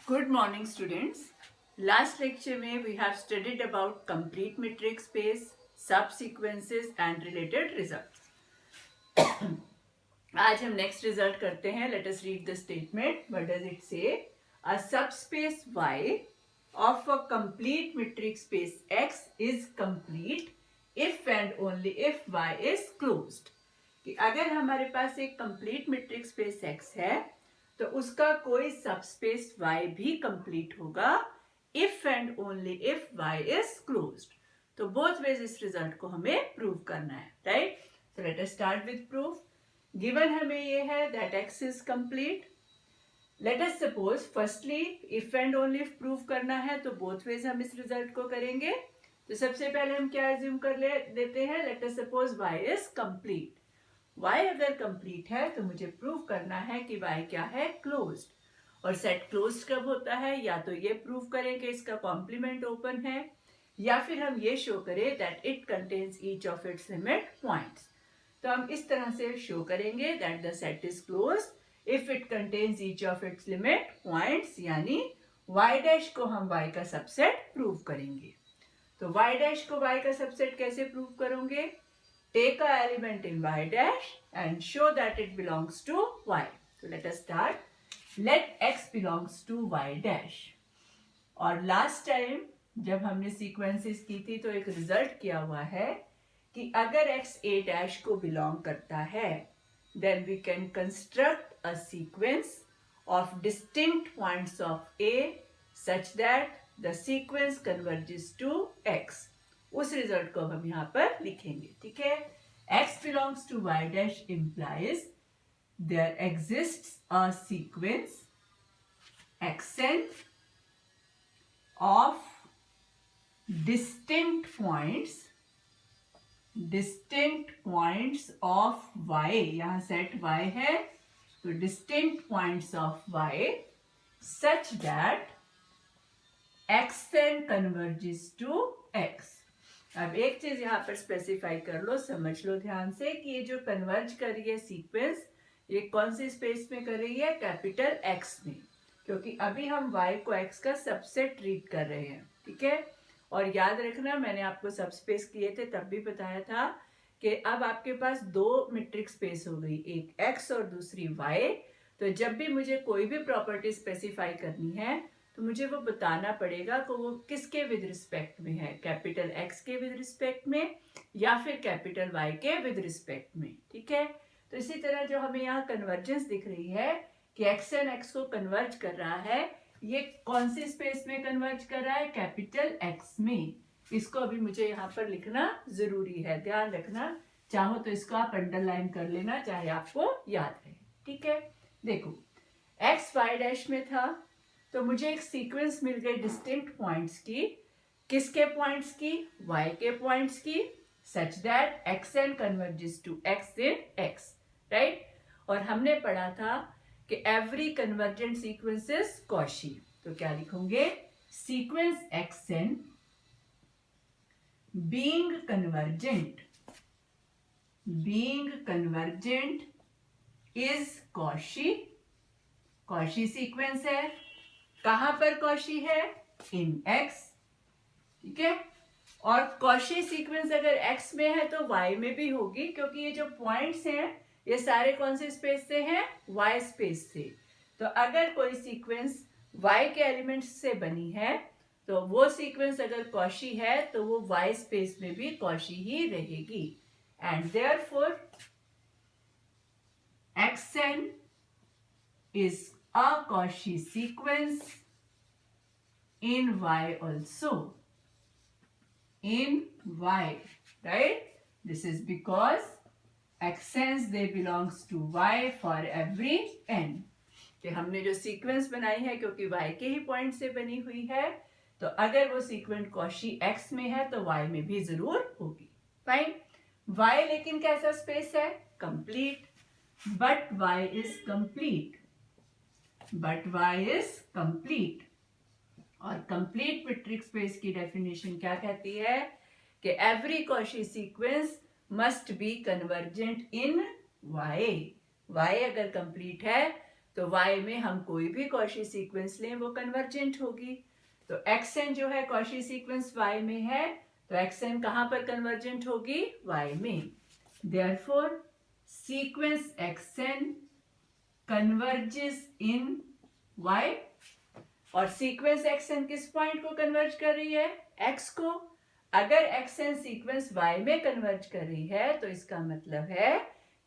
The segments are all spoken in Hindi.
Good morning, students. Last lecture में we have studied about complete metric space, subsequences and related results. आज हम next result करते हैं. Let us read the statement. What does it say? A subspace Y of a complete metric space X is complete if and only if Y is closed. कि अगर हमारे पास एक complete metric space X है तो उसका कोई सबस्पेस Y भी कंप्लीट होगा if and only if Y is closed. तो बोथ वेज इस रिजल्ट को हमें प्रूव करना है, right? So let us start with proof. Given हमें ये है that X is complete. Late us suppose firstly if and only if prove करना है तो बोथ वेज हम इस रिजल्ट को करेंगे. तो सबसे पहले हम क्या एज्यूम कर देते हैं, let us suppose Y is complete. Y अगर कंप्लीट है तो मुझे प्रूव करना है कि Y क्या है, क्लोज्ड. और सेट क्लोज्ड कब होता है, या तो ये प्रूव करें कि इसका कॉम्प्लीमेंट ओपन है, या फिर हम ये शो करें that it contains each of its limit points. तो हम इस तरह से शो करेंगे that the set is closed if it contains each of its limit points, यानी Y डैश को हम Y का सबसेट प्रूव करेंगे. तो Y डैश को Y का सबसेट कैसे प्रूव करोगे? Take a element in Y dash and show that it belongs to Y. So let us start. Let X belongs to Y dash. और लास्ट टाइम जब हमने सीक्वेंसेस की थी तो एक रिजल्ट किया हुआ है कि अगर X A dash को बिलोंग करता है then we can construct a sequence of distinct points of A such that the sequence converges to X. उस रिजल्ट को हम यहाँ पर लिखेंगे, ठीक है? X belongs to Y dash implies there exists a sequence Xn of distinct points of Y. यहाँ सेट Y है तो distinct points of Y such that Xn converges to X. अब एक चीज यहाँ पर स्पेसिफाई कर लो, समझ लो ध्यान से कि ये जो कन्वर्ज कर रही है सीक्वेंस, ये कौन सी स्पेस में कर रही है, कैपिटल X में, क्योंकि अभी हम Y को X का सबसेट ट्रीट कर रहे हैं, ठीक है? और याद रखना मैंने आपको सबस्पेस किए थे तब भी बताया था कि अब आपके पास दो मेट्रिक स्पेस हो गई, एक X और दूसरी Y. तो जब भी मुझे कोई भी प्रॉपर्टी स्पेसिफाई करनी है तो मुझे वो बताना पड़ेगा कि वो किसके विद रिस्पेक्ट में है, कैपिटल X के विद रिस्पेक्ट में या फिर कैपिटल Y के विद रिस्पेक्ट में, ठीक है? तो इसी तरह जो हमें यहाँ कन्वर्जेंस दिख रही है कि X एंड X को कन्वर्ज कर रहा है, ये कौन सी स्पेस में कन्वर्ज कर रहा है, कैपिटल X में. इसको अभी मुझे यहाँ पर लिखना जरूरी है, ध्यान रखना. चाहो तो इसको आप अंडरलाइन कर लेना, चाहे आपको याद रहे, ठीक है? देखो X Y डैश में था तो मुझे एक सीक्वेंस मिल गई डिस्टिंक्ट पॉइंट्स की. किसके पॉइंट्स की, Y के पॉइंट्स की, such that Xn converges to X in X, right? और हमने पढ़ा था कि every convergent sequence is Cauchy. तो क्या लिखोगे, sequence Xn being convergent is Cauchy. Cauchy sequence है. कहां पर कॉशी है, इन X, ठीक है? और कॉशी सीक्वेंस अगर X में है तो Y में भी होगी, क्योंकि ये जो पॉइंट्स हैं ये सारे कौन से स्पेस से हैं, Y स्पेस से. तो अगर कोई सीक्वेंस Y के एलिमेंट्स से बनी है तो वो सीक्वेंस अगर कॉशी है तो वो Y स्पेस में भी कॉशी ही रहेगी. And therefore Xn is a Cauchy sequence in Y also. In Y, right? This is because Xn's they belongs to Y for every n. कि हमने जो सीक्वेंस बनाई है क्योंकि Y के ही पॉइंट से बनी हुई है, तो अगर वो सीक्वेंस कॉशी X में है तो Y में भी जरूर होगी. फाइन. Y लेकिन कैसा स्पेस है, complete. But Y is complete. और कंप्लीट मेट्रिक स्पेस की डेफिनेशन क्या कहती है कि every Cauchy sequence must be convergent in Y. Y अगर कंप्लीट है तो y में हम कोई भी कॉची सीक्वेंस लें वो कन्वर्जेंट होगी। तो xn जो है कॉची सीक्वेंस y में है, तो xn कहाँ पर कन्वर्जेंट होगी? y में। Therefore sequence xn converges in y। और सीक्वेंस xn किस पॉइंट को कन्वर्ज कर रही है? x को। अगर xn सीक्वेंस y में कन्वर्ज कर रही है तो इसका मतलब है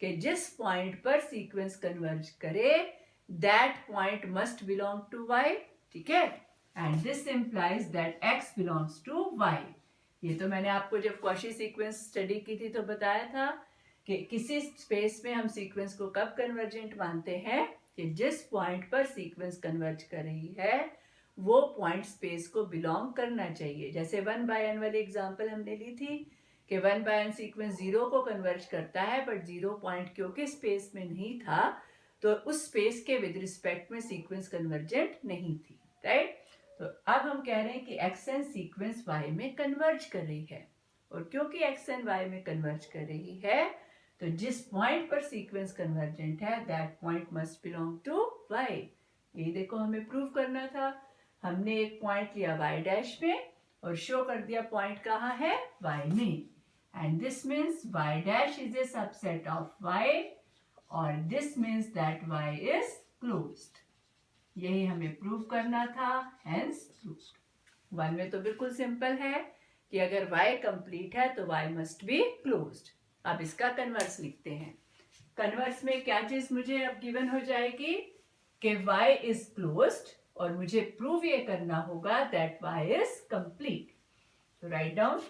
कि जिस पॉइंट पर सीक्वेंस कन्वर्ज करे that point must belong to y। ठीक है, and this implies that x belongs to y। ये तो मैंने आपको जब कॉची सीक्वेंस स्टडी की थी तो बताया था कि किसी स्पेस में हम सीक्वेंस को कब कन्वर्जेंट मानते हैं कि जिस पॉइंट पर सीक्वेंस कन्वर्ज कर रही है वो पॉइंट स्पेस को बिलोंग करना चाहिए। जैसे 1/n वाली एग्जांपल हमने ली थी कि 1/n सीक्वेंस 0 को कन्वर्ज करता है, बट 0 पॉइंट क्योंकि स्पेस में नहीं था तो उस स्पेस के विद रिस्पेक्ट में सीक्वेंस कन्वर्जेंट नहीं थी, राइट। तो अब हम कह रहे हैं कि xn सीक्वेंस y में कन्वर्ज कर रही है, और क्योंकि xn y में कन्वर्ज कर रही है तो जिस पॉइंट पर सीक्वेंस कन्वर्जेंट है that point must belong to y। ये देखो हमें प्रूव करना था। हमने एक पॉइंट लिया y डैश में और शो कर दिया पॉइंट कहाँ है? y में। And this means y dash is a subset of y, और this means that y is closed. यही हमें प्रूव करना था, हेंस प्रूव्ड। 1 में तो बिल्कुल सिंपल है कि अगर y कंप्लीट है तो y मस्ट बी क्लोज्ड। अब इसका कन्वर्स लिखते हैं। कन्वर्स में क्या चीज मुझे अब गिवन हो जाएगी कि y इज क्लोज्ड, और मुझे प्रूव ये करना होगा दैट y इज कंप्लीट। तो write down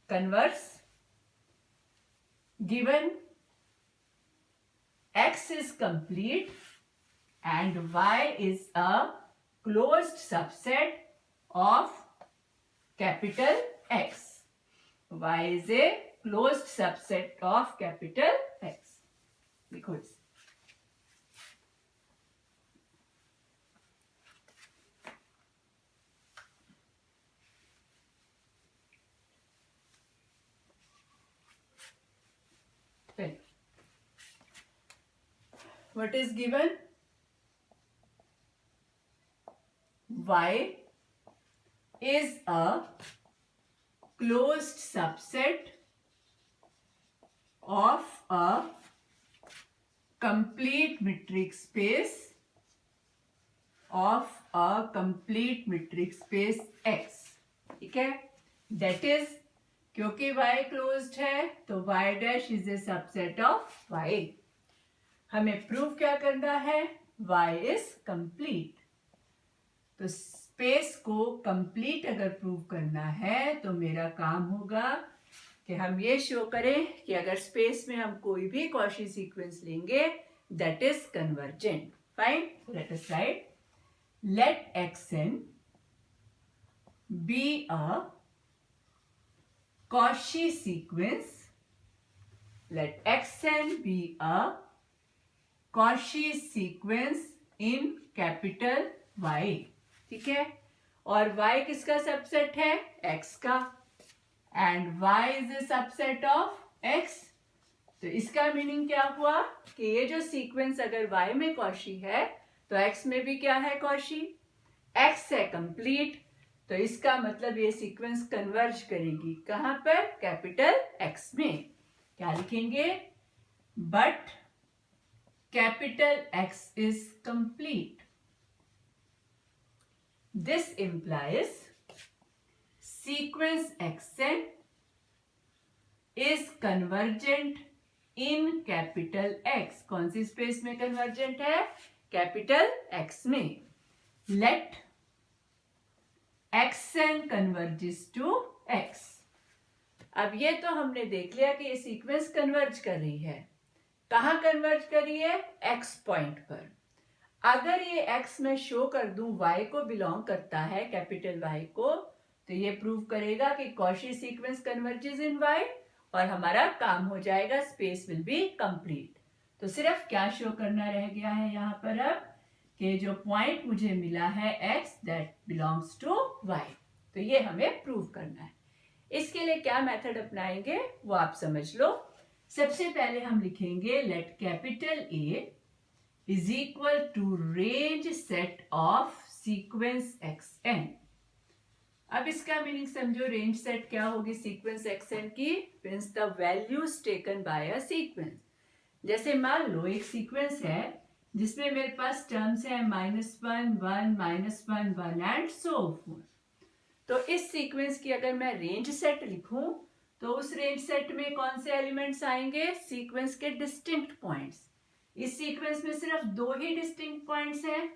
converse given x is complete and y is a closed subset of capital X. Y is a closed subset of capital X. लिखो इसे। What is given? Y is a closed subset of a complete metric space of a complete metric space X। ठीक है, that is क्योंकि y क्लोज्ड है तो y dash is a subset of y। हमें प्रूव क्या करना है? y is complete. तो स्पेस को कंप्लीट अगर प्रूव करना है तो मेरा काम होगा कि हम ये शो करें कि अगर स्पेस में हम कोई भी कॉची सीक्वेंस लेंगे that is convergent. Fine, let us write let xn be a Cauchy sequence. लेट xn be a Cauchy sequence in capital Y। ठीक है, और y किसका सबसेट है? x का, and y is a subset of x। तो इसका मीनिंग क्या हुआ कि ये जो सीक्वेंस अगर y में कॉची है तो x में भी क्या है? कॉची। x है कंप्लीट, तो इसका मतलब ये सीक्वेंस कन्वर्ज करेगी कहां पर? कैपिटल X में। क्या लिखेंगे? But capital X is complete. This implies sequence xn is convergent in capital X। कौन सी स्पेस में कन्वर्जेंट है? कैपिटल X में। Let xn converges to X। अब ये तो हमने देख लिया कि ये सीक्वेंस कन्वर्ज कर रही है। कहाँ कन्वर्ज कर रही है? X पॉइंट पर। अगर ये x में शो कर दूं y को बिलोंग करता है, कैपिटल Y को, तो ये प्रूव करेगा कि कॉची सीक्वेंस कन्वर्जेस इन y, और हमारा काम हो जाएगा, स्पेस विल बी कंप्लीट। तो सिर्फ क्या शो करना रह गया है यहाँ पर अब कि जो पॉइंट मुझे मिला है x that belongs to y। तो ये हमें प्रूव करना है। इसके लिए क्या मेथड अपनाएंगे वो आप समझ लो। सबसे पहले हम लिखेंगे let capital A is equal to range set of sequence x n. अब इसका मीनिंग समझो, रेंज सेट क्या होगी सीक्वेंस एक्स एन की, means the values taken by a sequence. जैसे मान लो एक सीक्वेंस है जिसमें मेरे पास टर्म्स है -1 1 -1 1 एंड सो फॉर। तो इस सीक्वेंस की अगर मैं रेंज सेट लिखूं तो उस रेंज सेट में कौन से एलिमेंट्स आएंगे, सीक्वेंस के डिस्टिंक्ट पॉइंट्स। इस सीक्वेंस में सिर्फ दो ही डिस्टिंक्ट पॉइंट्स हैं,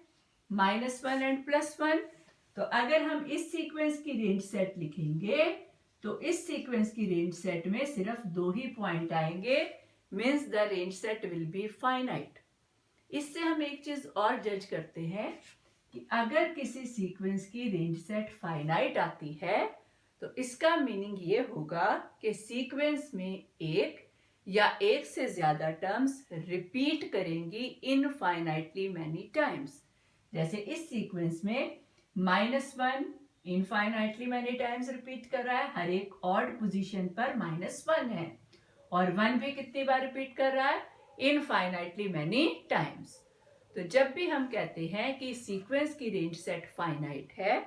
-1 एंड +1। तो अगर हम इस सीक्वेंस की रेंज सेट लिखेंगे तो इस सीक्वेंस की रेंज सेट में सिर्फ दो ही पॉइंट आएंगे, means the range set will be finite. इससे हम एक चीज और जज करते हैं कि अगर किसी सीक्वेंस की रेंज सेट फाइनाइट आती है तो इसका मीनिंग ये होगा कि सीक्वेंस में एक या एक से ज्यादा टर्म्स रिपीट करेंगी इनफाइनाइटली मैनी टाइम्स। जैसे इस सीक्वेंस में -1 इनफाइनाइटली मैनी टाइम्स रिपीट कर रहा है, हर एक ऑड पोजीशन पर -1 है, और 1 भी कितनी बार रिपीट कर रहा है, इनफाइनाइटली मैनी टाइम्स। तो जब भी हम कहते हैं कि सीक्वेंस की रेंज सेट फाइनाइट है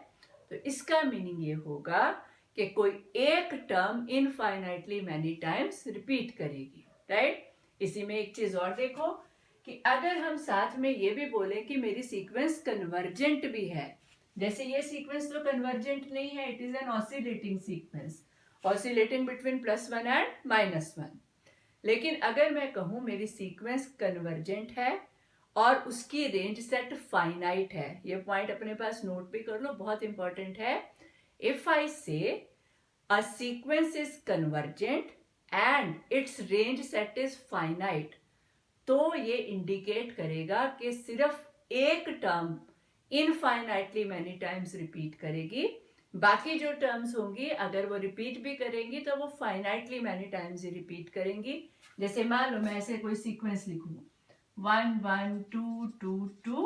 तो इसका मीनिंग ये होगा कि कोई एक term infinitely many times repeat करेगी, राइट। इसी में एक चीज और देखो कि अगर हम साथ में ये भी बोले कि मेरी सीक्वेंस कन्वर्जेंट भी है, जैसे ये सीक्वेंस तो कन्वर्जेंट नहीं है, it is an oscillating sequence, oscillating between +1 and -1। लेकिन अगर मैं कहूं मेरी सीक्वेंस कन्वर्जेंट है और उसकी रेंज सेट फाइनाइट है, ये पॉइंट अपने पास नोट भी कर लो, बहुत इंपॉर्टेंट है। इफ आई से a sequence is convergent and it's range set is finite, तो ये इंडिकेट करेगा कि सिर्फ एक term infinitely many times repeat करेगी, बाकी जो टर्म्स होंगी अगर वो रिपीट भी करेंगी तो वो फाइनाइटली मैनी टाइम्स ही रिपीट करेंगी। जैसे मान लो मैं ऐसे कोई सीक्वेंस लिखूं 1 1 2 2 2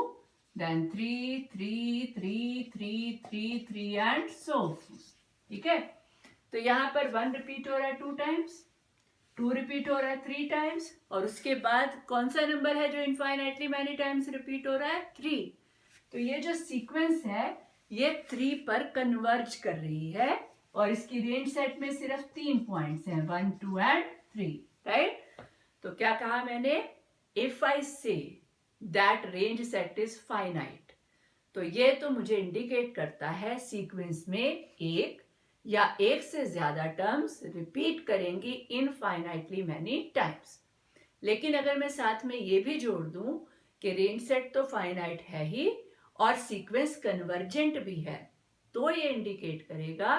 then 3 3 3 3 3 3 एंड सो, ठीक है। तो यहाँ पर 1 रिपीट हो रहा है 2 टाइम्स, 2 रिपीट हो रहा है 3 टाइम्स, और उसके बाद कौन सा नंबर है जो इनफाइनाइटली मैनी टाइम्स रिपीट हो रहा है, 3। तो ये जो सीक्वेंस है ये 3 पर कन्वर्ज कर रही है और इसकी रेंज सेट में सिर्फ 3 पॉइंट्स हैं, 1 2 एंड 3, राइट। तो क्या कहा मैंने, if I say that range set is finite, तो ये तो मुझे इंडिकेट करता है सीक्वेंस में एक या एक से ज्यादा टर्म्स रिपीट करेंगी इनफाइनाइटली मैनी टाइम्स। लेकिन अगर मैं साथ में ये भी जोड़ दूं कि रेंज सेट तो फाइनाइट है ही और सीक्वेंस कन्वर्जेंट भी है, तो ये इंडिकेट करेगा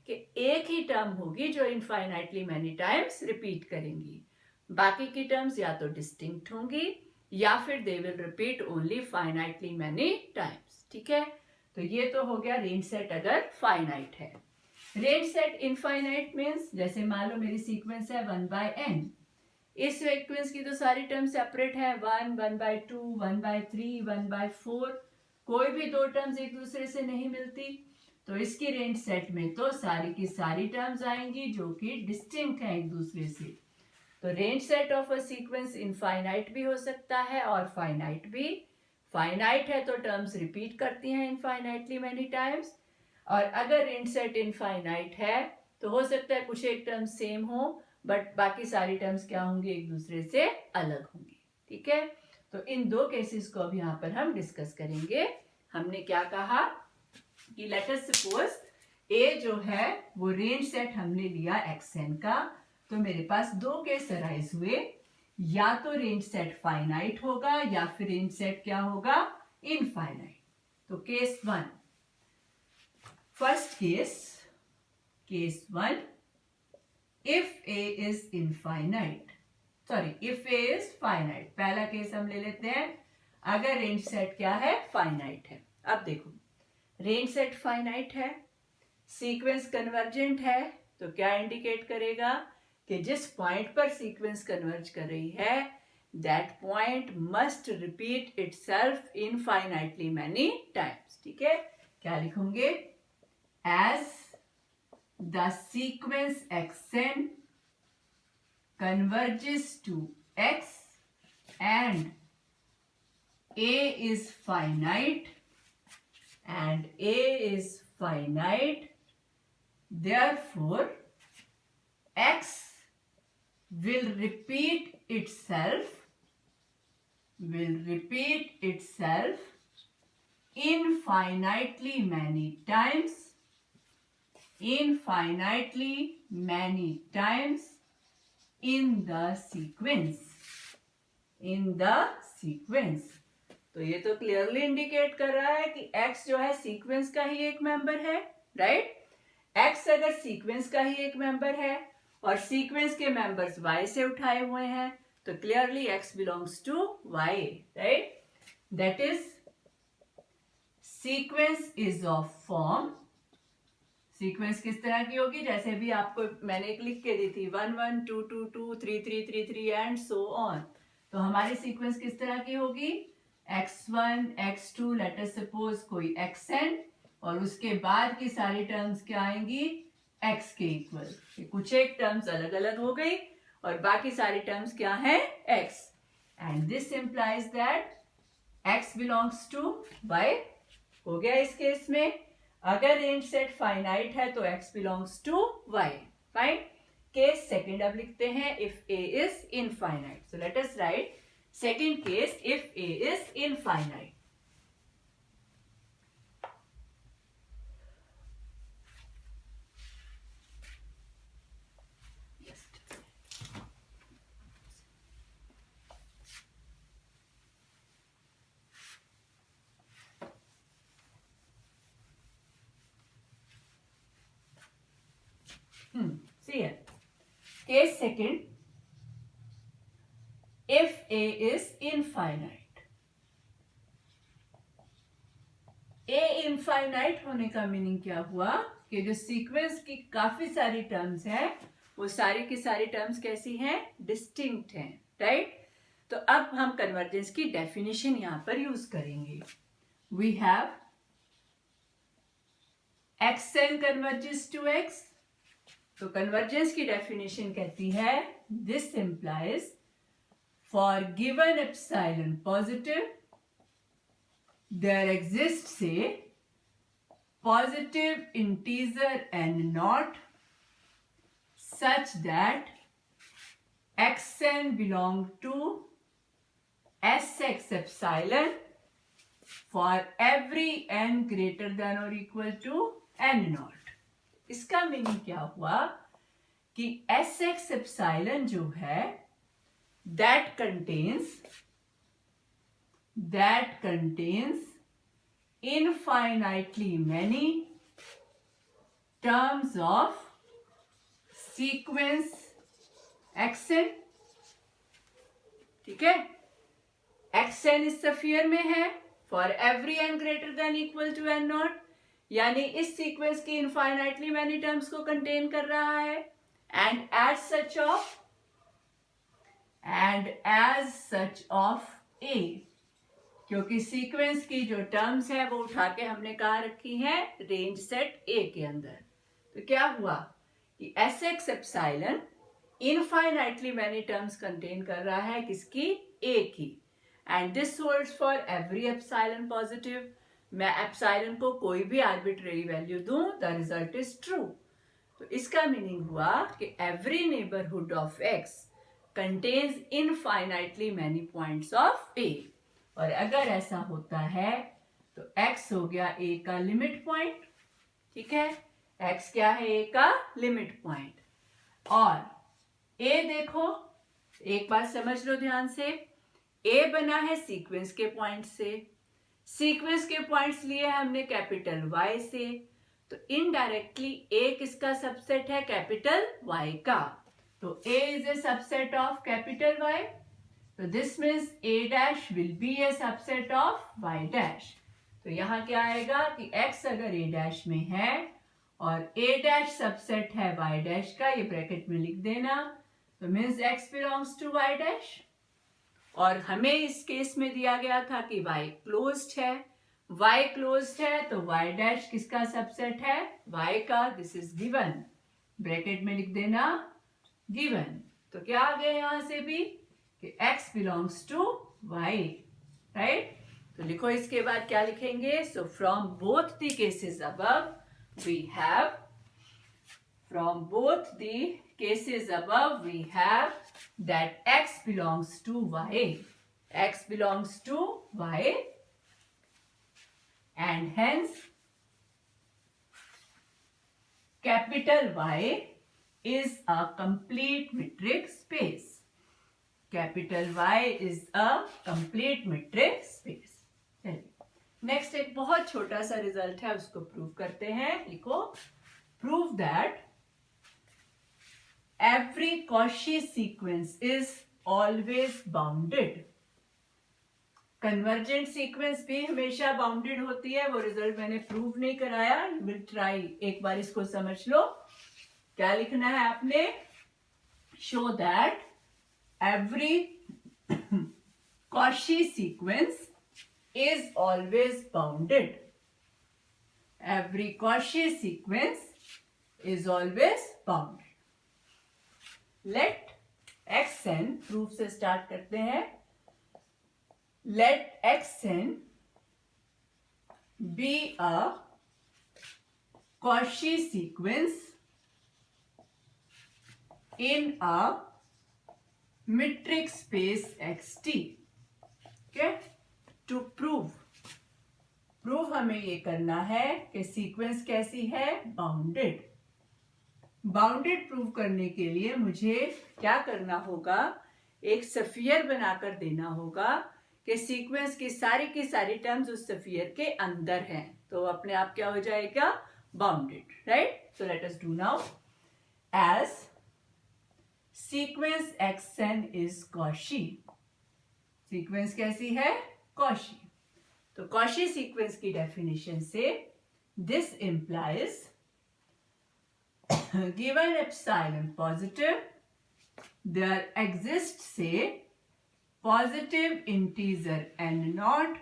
कि एक ही टर्म होगी जो इनफाइनाइटली मैनी टाइम्स रिपीट करेंगी, बाकी की टर्म्स या तो डिस्टिंक्ट होंगी या फिर they will repeat only finitely many times, ठीक है। तो ये तो हो गया रेंज सेट अगर फाइनाइट है। रेंज सेट इनफाइनाइट मीन्स, जैसे मान लो मेरी सीक्वेंस है 1/n, इस सीक्वेंस की तो सारी टर्म सेपरेट है, 1 1/2 1/3 1/4, कोई भी दो टर्म्स एक दूसरे से नहीं मिलती, तो इसकी रेंज सेट में तो सारी की सारी टर्म्स आएंगी जो कि डिस्टिंक्ट है एक दूसरे से। तो range set of a sequence infinite भी हो सकता है और फाइनाइट भी। फाइनाइट है तो टर्म्स रिपीट करती हैं इनफाइनाइटली मैनी टाइम्स, और अगर रेंज सेट इनफाइनाइट है तो हो सकता है कुछ एक टर्म सेम हो बट बाकी सारी टर्म्स क्या होंगी, एक दूसरे से अलग होंगी, ठीक है। तो इन दो केसेस को अब यहाँ पर हम डिस्कस करेंगे। हमने क्या कहा कि लेट अस सपोज ए जो है वो रेंज सेट हमने लिया xn का, तो मेरे पास दो केस अराइज हुए, या तो रेंज सेट फाइनाइट होगा या फिर रेंज सेट क्या होगा, इनफाइनाइट। तो case 1, first case 1, if a is infinite, if a is finite, पहला केस हम ले लेते हैं, अगर रेंज सेट क्या है, फाइनाइट है। अब देखो रेंज सेट फाइनाइट है, सीक्वेंस कन्वर्जेंट है, तो क्या इंडिकेट करेगा कि जिस पॉइंट पर सीक्वेंस कन्वर्ज कर रही है that point must repeat itself infinitely many times, ठीक है। क्या लिखूंगे, as the sequence xn converges to x and A is finite and A is finite, therefore X will repeat itself infinitely many times in the sequence. तो ये तो क्लियरली इंडिकेट कर रहा है कि x जो है सीक्वेंस का ही एक मेंबर है, राइट? x अगर सीक्वेंस का ही एक मेंबर है और सीक्वेंस के मेंबर्स y से उठाए हुए हैं तो clearly x belongs to y, right? That is sequence is of form. Sequence किस तरह की होगी? जैसे भी आपको मैंने एक लिख के दी थी 1 1 2 2 2 3 3 3 3 एंड सो ऑन. तो हमारी सीक्वेंस किस तरह की होगी? x1 x2 late us suppose कोई xn और उसके बाद की सारी टर्म्स क्या आएंगी? x के इक्वल. कुछ एक टर्म्स अलग अलग हो गई और बाकी सारी टर्म्स क्या है? x. And this implies that x belongs to y. हो गया इस केस में. अगर रेंज सेट फाइनाइट है तो x belongs to y. Fine. Case second अब लिखते हैं if a is infinite. So let us write second case if a is infinite. See here. Case second, if A is infinite. A infinite होने का मीनिंग क्या हुआ कि जो सीक्वेंस की काफी सारी टर्म्स हैं वो सारी की सारी टर्म्स कैसी हैं? डिस्टिंक्ट हैं, राइट? तो अब हम कन्वर्जेंस की डेफिनेशन यहां पर यूज करेंगे. We have xn converges to x. तो कन्वर्जेंस की डेफिनेशन कहती है this implies for given epsilon positive there exists a positive integer n not such that xn belong to sx epsilon for every n greater than और इक्वल टू n नॉट. इसका मीनिंग क्या हुआ कि sx एप्सिलॉन जो है that contains infinitely many terms of sequence xn. ठीक है? xn इस स्फीयर में है for every n greater than equal to n not. यानी इस सीक्वेंस की इनफाइनाइटली मैनी टर्म्स को कंटेन कर रहा है. And as such of A. क्योंकि सीक्वेंस की जो टर्म्स है वो उठा के हमने कहा रखी है रेंज सेट ए के अंदर. तो क्या हुआ कि sx epsilon infinitely many terms contain कर रहा है किसकी? ए की. And this holds for every epsilon positive. मैं एप्सिलॉन को कोई भी आर्बिट्रेरी वैल्यू दूं द रिजल्ट इज ट्रू. तो इसका मीनिंग हुआ कि every neighbourhood of x contains infinitely many points of a. और अगर ऐसा होता है तो x हो गया a का लिमिट पॉइंट. ठीक है? x क्या है? a का लिमिट पॉइंट. और a देखो, एक बात समझ लो ध्यान से. a बना है सीक्वेंस के पॉइंट से. सीक्वेंस के पॉइंट्स लिए हमने कैपिटल Y से. तो इनडायरेक्टली A किसका सबसेट है? कैपिटल Y का. तो A is a subset of capital Y. तो this means A dash will be A subset of Y dash. तो यहाँ क्या आएगा कि X अगर A डैश में है और A डैश सबसेट है Y डैश का, ये ब्रैकेट में लिख देना. तो means X belongs to Y dash. और हमें इस केस में दिया गया था कि y क्लोज्ड है. y क्लोज्ड है तो y डैश किसका सबसेट है? y का. This is given. ब्रैकेट में लिख देना गिवन. तो क्या आ गया यहां से भी कि x belongs to y, right? तो लिखो इसके बाद क्या लिखेंगे. So from both the cases above we have, from both the cases above we have that x belongs to y, x belongs to y, and hence capital Y is a complete metric space. Capital Y is a complete metric space. Next एक बहुत छोटा सा रिजल्ट है, उसको प्रूव करते हैं. लिखो, prove that every Cauchy sequence is always bounded. Convergent sequence भी हमेशा बाउंडेड होती है. वो रिजल्ट मैंने प्रूव नहीं कराया, विल ट्राई. एक बार इसको समझ लो. क्या लिखना है आपने? Show that every Cauchy sequence is always bounded. Every Cauchy sequence is always bounded. Let xn, proof से start करते हैं. Let xn be a Cauchy sequence in a metric space xt. Okay? To prove हमें ये करना है कि सीक्वेंस कैसी है? बाउंडेड. बाउंडेड प्रूव करने के लिए मुझे क्या करना होगा? एक सफियर बनाकर देना होगा कि सीक्वेंस की सारी टर्म्स उस सफियर के अंदर हैं. तो अपने आप क्या हो जाएगा? Bounded. Right? So let us do now. As sequence xn is Cauchy. Sequence कैसी है? कॉशी. तो कॉशी सीक्वेंस की डेफिनेशन से this implies given epsilon positive, there exist say positive integer n not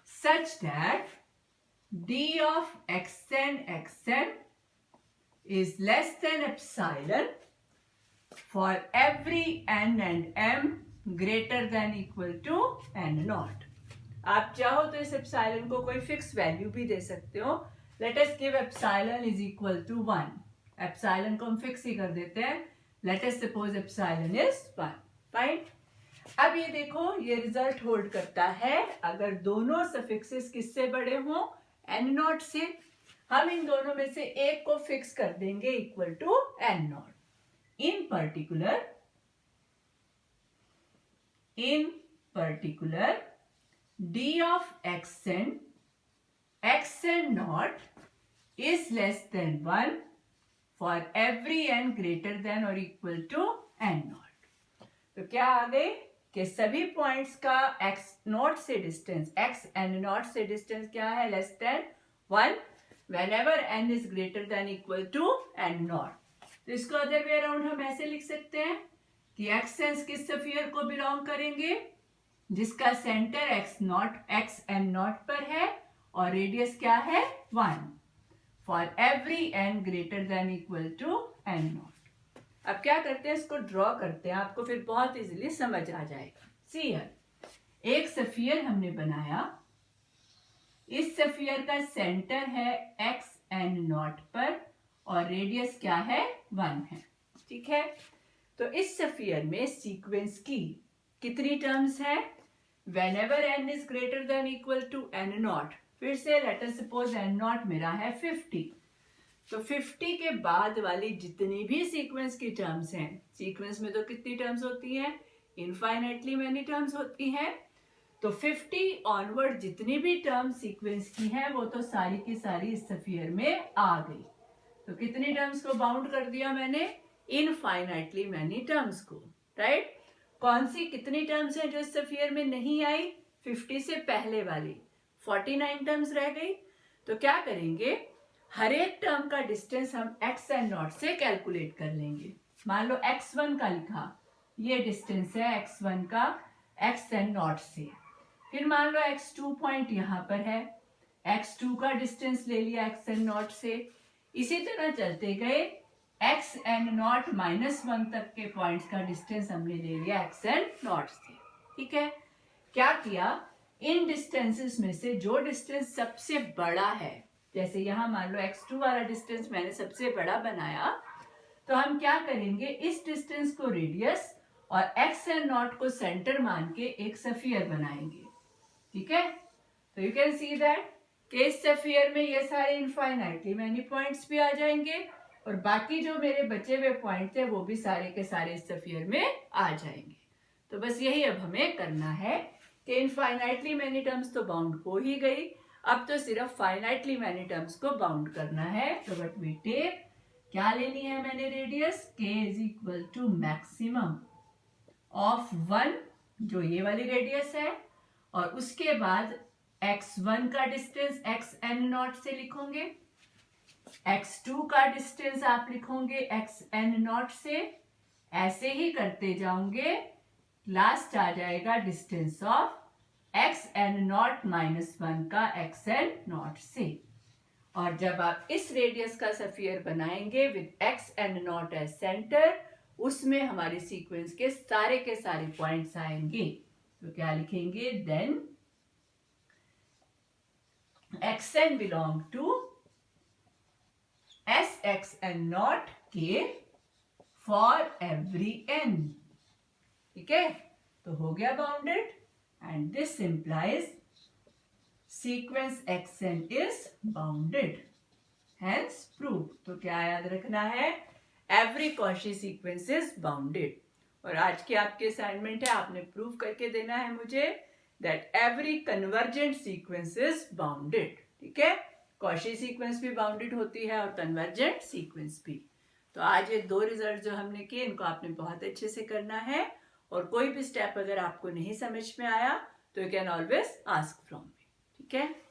such that d of xn is less than epsilon for every n and m greater than equal to n naught. आप चाहो तो इस एप्सिलॉन को कोई फिक्स वैल्यू भी दे सकते हो. Let us give epsilon is equal to 1. Epsilon को हम फिक्स ही कर देते हैं. Let us suppose epsilon is 1. Fine. अब ये देखो, ये रिजल्ट होल्ड करता है अगर दोनों सफिक्सेस किससे बड़े हों? n नॉट से. हम इन दोनों में से एक को फिक्स कर देंगे equal to n naught. In particular d of xn naught is less than 1 for every n greater than or equal to n naught. तो क्या आ गए कि सभी पॉइंट्स का x नॉट से डिस्टेंस, x n नॉट से डिस्टेंस क्या है? Less than 1 whenever n is greater than equal to n naught. तो इसको अदर वे अराउंड हम ऐसे लिख सकते हैं कि xn किस स्फीयर को बिलोंग करेंगे? जिसका सेंटर x n नॉट पर है और रेडियस क्या है? 1 for every n greater than equal to n naught. अब क्या करते हैं? इसको ड्रॉ करते हैं, आपको फिर बहुत इजीली समझ आ जाएगा. सी हियर, एक स्फीयर हमने बनाया. इस स्फीयर का सेंटर है x n नॉट पर और रेडियस क्या है? 1 है. ठीक है. तो इस स्फीयर में सीक्वेंस की कितनी टर्म्स है? whenever n is greater than equal to n naught. फिर से late us suppose n naught मेरा है 50. तो 50 के बाद वाली जितनी भी सीक्वेंस की टर्म्स हैं, सीक्वेंस में तो कितनी टर्म्स होती हैं? इनफाइनाइटली मेनी टर्म्स होती हैं. तो 50 ऑनवर्ड जितनी भी टर्म्स सीक्वेंस की हैं वो तो सारी की सारी इस स्फीयर में आ गई. तो कितनी टर्म्स को बाउंड कर दिया मैंने? इनफाइनाइटली मेनी टर्म्स को. राइट? कौन सी कितनी टर्म्स हैं जो इस स्फीयर में नहीं आई? 50 से पहले वाली 49 टर्म्स रह गई. तो क्या करेंगे? हर एक टर्म का डिस्टेंस हम x n नॉट से कैलकुलेट कर लेंगे. मान लो x1 का लिखा, ये डिस्टेंस है x1 का x n नॉट से. फिर मान लो x2 पॉइंट यहाँ पर है, x2 का डिस्टेंस ले लिया x n नॉट से. इसी तरह चलते गए x n नॉट -1 तक के पॉइंट्स का डिस्टेंस हमने ले लिया x n नॉट से. ठीक है. क्या किया इन डिस्टेंसेस में से जो डिस्टेंस सबसे बड़ा है, जैसे यहाँ मान लो x2 वाला डिस्टेंस मैंने सबसे बड़ा बनाया, तो हम क्या करेंगे, इस डिस्टेंस को रेडियस और xn0 को सेंटर मान के एक सफियर बनाएंगे। ठीक है, तो यू कैन सी दैट कि इस सफियर में ये सारे इनफाइनाइटली मैनी पॉइंट्स भी आ जाएंगे और बाकी जो मेरे बचे हुए पॉइंट थे वो भी सारे के सारे इस सफियर में आ जाएंगे। तो बस यही अब हमें करना है कि इनफाइनाइटली मैनी टर्म्स तो बाउंड हो ही गई, अब तो सिर्फ फाइनाइटली मैनी टर्म्स को बाउंड करना है। तो बट वी टेक, क्या लेनी है मैंने radius, k is equal to maximum of 1, जो ये वाली रेडियस है, और उसके बाद x1 का डिस्टेंस xn0 से लिखोगे, x2 का डिस्टेंस आप लिखोगे xn0 से, ऐसे ही करते जाओगे, लास्ट आ जाएगा डिस्टेंस ऑफ xn0 माइनस 1 का xn0 से। और जब आप इस रेडियस का सफियर बनाएंगे विद xn0 एज सेंटर, उसमें हमारे सीक्वेंस के सारे पॉइंट्स आएंगे। तो क्या लिखेंगे, then xn belong to sxn0 k for every n। ठीक है, तो हो गया bounded, and this implies sequence xn is bounded, hence prove. तो क्या याद रखना है, every Cauchy sequence is bounded. और आज के आपके असाइनमेंट है, आपने प्रूव करके देना है मुझे that every convergent sequence is bounded. ठीक है, कॉची सीक्वेंस भी बाउंडेड होती है और कन्वर्जेंट सीक्वेंस भी। तो आज ये 2 रिजल्ट जो हमने किए, इनको आपने बहुत अच्छे से करना है, और कोई भी स्टेप अगर आपको नहीं समझ में आया तो you can always ask from me. ठीक है।